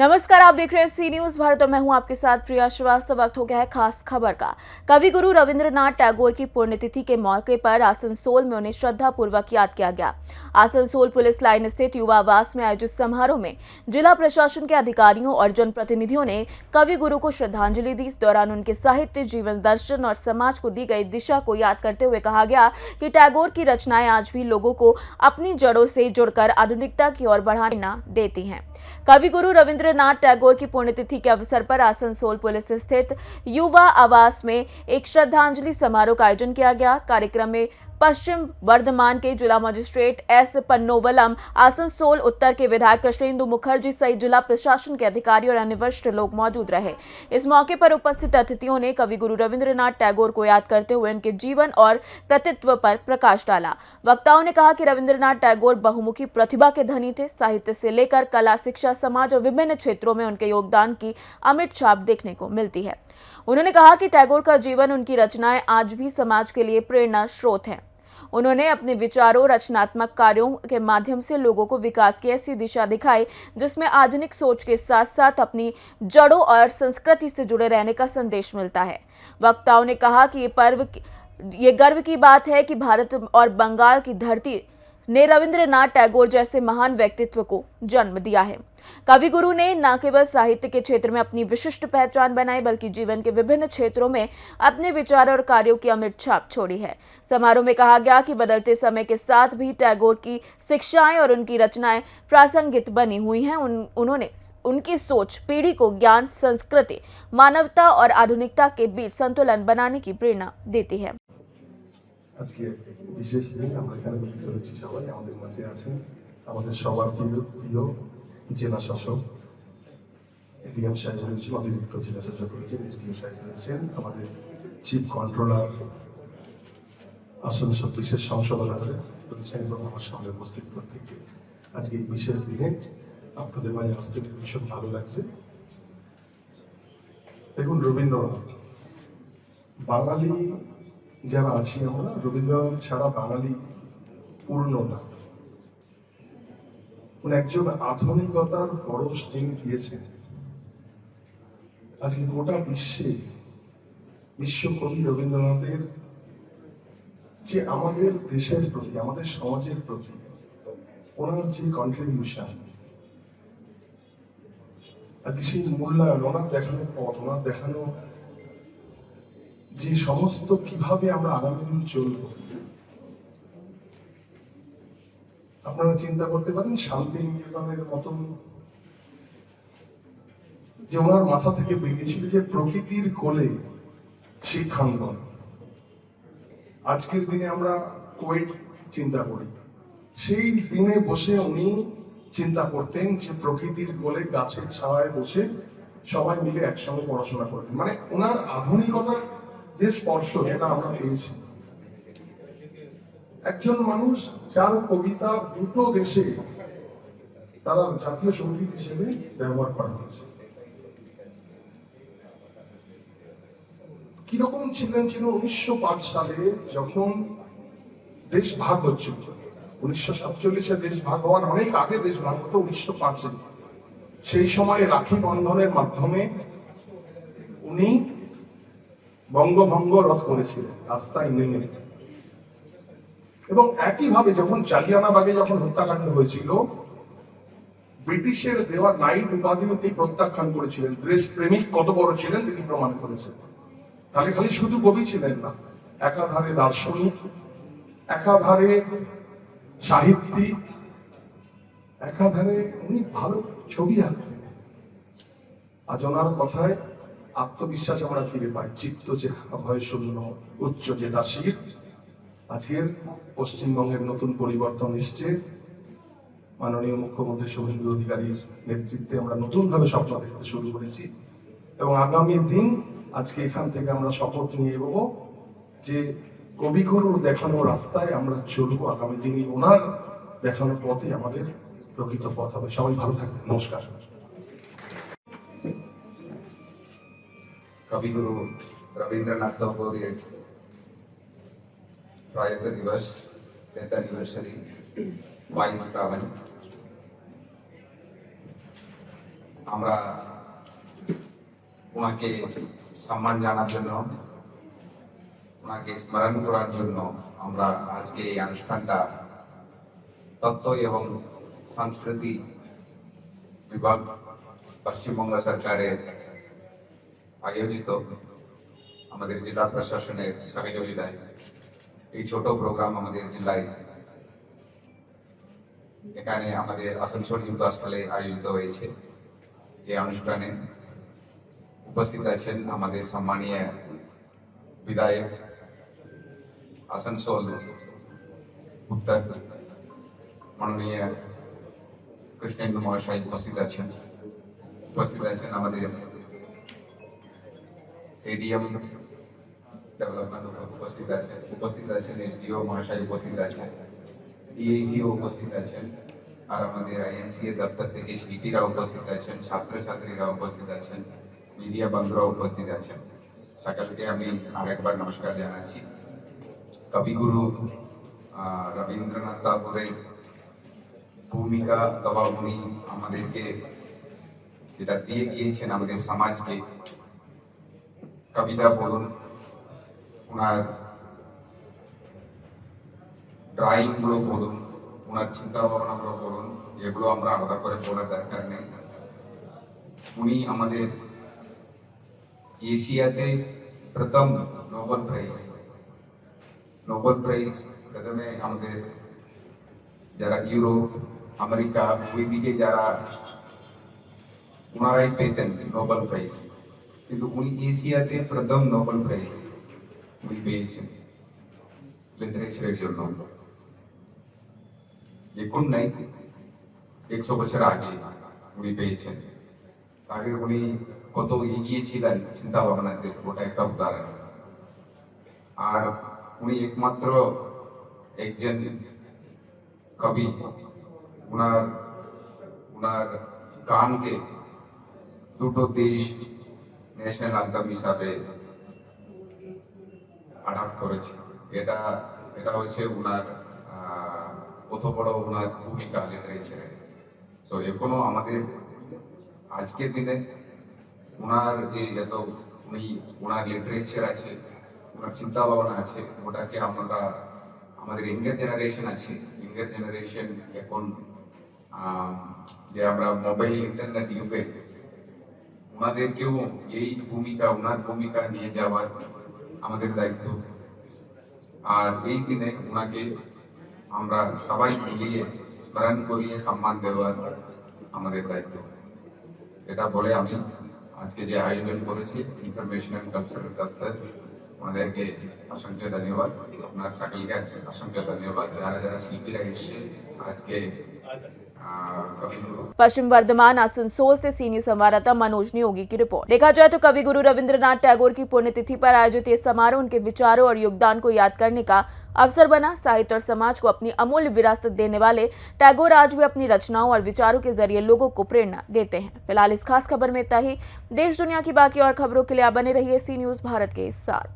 नमस्कार, आप देख रहे हैं सी न्यूज भारत और मैं हूं आपके साथ प्रिया श्रीवास्तव। वक्त हो गया है खास खबर का। कवि गुरु रविंद्रनाथ टैगोर की पुण्यतिथि के मौके पर आसनसोल में उन्हें श्रद्धा पूर्वक याद किया गया। आसनसोल पुलिस लाइन स्थित युवा आवास में आयोजित समारोह में जिला प्रशासन के अधिकारियों और जनप्रतिनिधियों ने कवि गुरु को श्रद्धांजलि दी। इस दौरान उनके साहित्य, जीवन दर्शन और समाज को दी गई दिशा को याद करते हुए कहा गया कि टैगोर की रचनाएं आज भी लोगों को अपनी जड़ों से जुड़कर आधुनिकता की ओर बढ़ाना देती हैं। कवि गुरु रविंद्रनाथ टैगोर की पुण्यतिथि के अवसर पर आसनसोल पुलिस स्थित युवा आवास में एक श्रद्धांजलि समारोह का आयोजन किया गया। कार्यक्रम में पश्चिम वर्धमान के जिला मजिस्ट्रेट एस पन्नोवलम, आसनसोल उत्तर के विधायक कृष्णेंदु मुखर्जी सहित जिला प्रशासन के अधिकारी और अन्य वरिष्ठ लोग मौजूद रहे। इस मौके पर उपस्थित अतिथियों ने कवि गुरु रविंद्रनाथ टैगोर को याद करते हुए उनके जीवन और कृतित्व पर प्रकाश डाला। वक्ताओं ने कहा कि रविंद्रनाथ टैगोर बहुमुखी प्रतिभा के धनी थे। साहित्य से लेकर कला, शिक्षा, समाज और विभिन्न क्षेत्रों में उनके योगदान की अमिट छाप देखने को मिलती है। उन्होंने कहा कि टैगोर का जीवन, उनकी रचनाएं आज भी समाज के लिए प्रेरणा स्रोत हैं। उन्होंने अपने विचारों, रचनात्मक कार्यों के माध्यम से लोगों को विकास की ऐसी दिशा दिखाई जिसमें आधुनिक सोच के साथ साथ अपनी जड़ों और संस्कृति से जुड़े रहने का संदेश मिलता है। वक्ताओं ने कहा कि ये गर्व की बात है कि भारत और बंगाल की धरती ने रविंद्रनाथ टैगोर जैसे महान व्यक्तित्व को जन्म दिया है। कवि गुरु ने न केवल साहित्य के क्षेत्र में अपनी विशिष्ट पहचान बनाई, बल्कि जीवन के विभिन्न क्षेत्रों में अपने विचार और कार्यों की अमिट छाप छोड़ी है। समारोह में कहा गया कि बदलते समय के साथ भी टैगोर की शिक्षाएं और उनकी रचनाएं प्रासंगिक बनी हुई हैं। उन्होंने उनकी सोच पीढ़ी को ज्ञान, संस्कृति, मानवता और आधुनिकता के बीच संतुलन बनाने की प्रेरणा देती है। আজকে বিশেষ দিন আমরা এখানে মিলিত হয়েছি। সবাই আমাদের মাঝে আছেন আমাদের সবার প্রিয় জেলা শাসক ডিএম সাহেব রয়েছেন, অতিরিক্ত জেলা শাসক রয়েছেন, এসডিও সাহেব রয়েছেন, আমাদের চিফ কন্ট্রোলার, আসানসোল বিশেষ সংশোধনাগারে রয়েছেন এবং আমার সামনে উপস্থিত প্রত্যেককে আজকে এই বিশেষ দিনে আপনাদের মাঝে আসতে ভীষণ ভালো লাগছে। দেখুন, রবীন্দ্রনাথ বাঙালি যারা আছি আমরা, রবীন্দ্রনাথ ছাড়া বাঙালি পূর্ণ না। উনি একজন আধুনিকতার পরশ যিনি দিয়েছেন। আজকে গোটা বিশ্বকবি রবীন্দ্রনাথের যে আমাদের দেশের প্রতি, আমাদের সমাজের প্রতি ওনার যে কন্ট্রিবিউশন, আজকে সেই মূল্যায়ন, ওনার দেখানো পথ, ওনার দেখানো যে সমস্ত কিভাবে আমরা আগামী দিন চলব, আপনারা চিন্তা করতে পারেন শান্তিনিকেতনের মতন যে ওনার মাথা থেকে বেরিয়েছিল যে প্রকৃতির কোলে শিক্ষাঙ্গন। আজকের দিনে আমরা কোয়েট চিন্তা করি, সেই দিনে বসে উনি চিন্তা করতেন যে প্রকৃতির কোলে গাছের ছায়ায় বসে সবাই মিলে একসঙ্গে পড়াশোনা করতেন। মানে ওনার আধুনিকতার যে স্পর্শ যেটা আমরা পেয়েছি, একজন মানুষ যার কবিতা দুটো দেশে তারা জাতীয় সঙ্গীত হিসেবে ব্যবহার করা হয়েছে। কিরকম ছিলেন 1905 সালে যখন দেশ ভাগ হচ্ছিল। 1947-এ দেশ ভাগ হওয়ার অনেক আগে দেশ ভাগ হতো 1905-এ। সেই সময় রাখি বন্ধনের মাধ্যমে উনি বঙ্গভঙ্গ রদ করেছিলেন রাস্তায় নেমে। এবং একইভাবে যখন জালিয়ানওয়ালাবাগে যখন হত্যাকাণ্ড হয়েছিল, ব্রিটিশের দেওয়া নাইট উপাধি তিনি প্রত্যাখ্যান করেছিলেন। দেশপ্রেমিক কত বড় ছিলেন তিনি প্রমাণ করেছেন। তাহলে খালি শুধু কবি ছিলেন না, একাধারে দার্শনিক, একাধারে সাহিত্যিক, একাধারে উনি ভালো ছবি আঁকতেন। আজ ওনার কথায় আত্মবিশ্বাস আমরা ফিরে পাই। চিত্ত যে ভয় শূন্য, উচ্চ যে দাসীর। আজকের পশ্চিমবঙ্গের নতুন পরিবর্তন এসছে। মাননীয় মুখ্যমন্ত্রী শুভেন্দু অধিকারীর নেতৃত্বে আমরা নতুন ভাবে স্বপ্ন দেখতে শুরু করেছি এবং আগামী দিন আজকে এখান থেকে আমরা শপথ নিয়ে এগোবো যে কবিগুরুর দেখানো রাস্তায় আমরা চলবো। আগামী দিনই ওনার দেখানো পথে আমাদের প্রকৃত পথ হবে। সবাই ভালো থাকবেন। নমস্কার। कविगुरु रविंद्रनाथ टैगोर प्रयात दिवस 10th एनिवर्सरी 22 श्रावण। আমরা ওনাকে সম্মান জানার জন্য, ওনাকে স্মরণ করার জন্য আমরা আজকে এই অনুষ্ঠানটা তথ্য এবং সংস্কৃতি বিভাগ পশ্চিমবঙ্গ সরকারের আয়োজিত আমাদের জেলা প্রশাসনের সহযোগিতায় এই ছোট প্রোগ্রাম আমাদের জেলায় এখানে আমাদের আসানসোল যুক্ত স্থলে আয়োজিত হয়েছে। এই অনুষ্ঠানে উপস্থিত আছেন আমাদের সম্মানীয় বিধায়ক আসানসোল উত্তর মাননীয় কৃষ্ণেন্দু মহাশয় উপস্থিত আছেন আমাদের এডিএম ডেভেলপমেন্ট উপস্থিত আছেন এসডিও মহাশয় উপস্থিত আছেন, ডিএসিও উপস্থিত আছেন, আর আমাদের আইএনসিএ দপ্তর থেকে শিল্পীরা উপস্থিত আছেন, ছাত্রছাত্রীরা উপস্থিত আছেন, মিডিয়া বন্ধুরা উপস্থিত আছেন। সকলকে আমি আরেকবার নমস্কার জানাচ্ছি। কবিগুরু রবীন্দ্রনাথ ঠাকুরের ভূমিকা তবা উনি আমাদেরকে যেটা দিয়ে গিয়েছেন আমাদের সমাজকে, কবিতা বলুন, ওনার ড্রয়িং গুলো বলুন, ওনার চিন্তা ভাবনা গুলো বলুন, এগুলো আমরা আলাদা করে বলার দরকার নেই। উনি আমাদের এশিয়াতে প্রথম নোবেল প্রাইজ প্রথমে আমাদের যারা ইউরোপ আমেরিকা ওই দিকে যারা ওনারাই পেতেন নোবেল প্রাইজ, কিন্তু উনি এশিয়াতে প্রথম নোবেল প্রাইজ উনি পেয়েছেন লিটারেচারের জন্য। এখন নাই, 100 বছর আগে উনি পেয়েছেন। আগে উনি কত এগিয়ে ছিলেন চিন্তা ভাবনাতে, ওটা একটা উদাহরণ। আর উনি একমাত্র একজন কবি, উনার গানকে দুটো দেশ ন্যাশনাল আন্তম হিসাবে অ্যাডাপ্ট করেছে। এটা হচ্ছে উনার কত বড় উনার ভূমিকা লিটারেচারে। তো এখনো আমাদের আজকের দিনে ওনার যে এত ওনার লিটারেচার আছে, ওনার চিন্তা ভাবনা আছে, ওটাকে আমরা আমাদের ইয়ঙ্গার জেনারেশন এখন যে আমরা মোবাইল ইন্টারনেট যুগে ওনাদেরকেও ওনার ভূমিকা নিয়ে যাওয়ার আমাদের দায়িত্ব। আর এই দিনে ওনাকে আমরা সবাই মিলিয়ে স্মরণ করিয়ে সম্মান দেওয়ার আমাদের দায়িত্ব। এটা বলে আমি আজকে যে আয়োজন করেছি ইনফরমেশন অ্যান্ড কালচারাল দপ্তর, ওনাদেরকে অসংখ্য ধন্যবাদ। আপনার সকলকে অসংখ্য ধন্যবাদ। যারা শিল্পীরা এসে আজকে पश्चिम वर्धमान आसनसोल से सीनियर संवाददाता मनोज नियोगी की रिपोर्ट। देखा जाए तो कवि गुरु रविंद्रनाथ टैगोर की पुण्यतिथि पर आयोजित ये समारोह उनके विचारों और योगदान को याद करने का अवसर बना। साहित्य और समाज को अपनी अमूल्य विरासत देने वाले टैगोर आज भी अपनी रचनाओं और विचारों के जरिए लोगों को प्रेरणा देते हैं। फिलहाल इस खास खबर में इतना ही। देश दुनिया की बाकी और खबरों के लिए आप बने रहिए सी न्यूज भारत के साथ।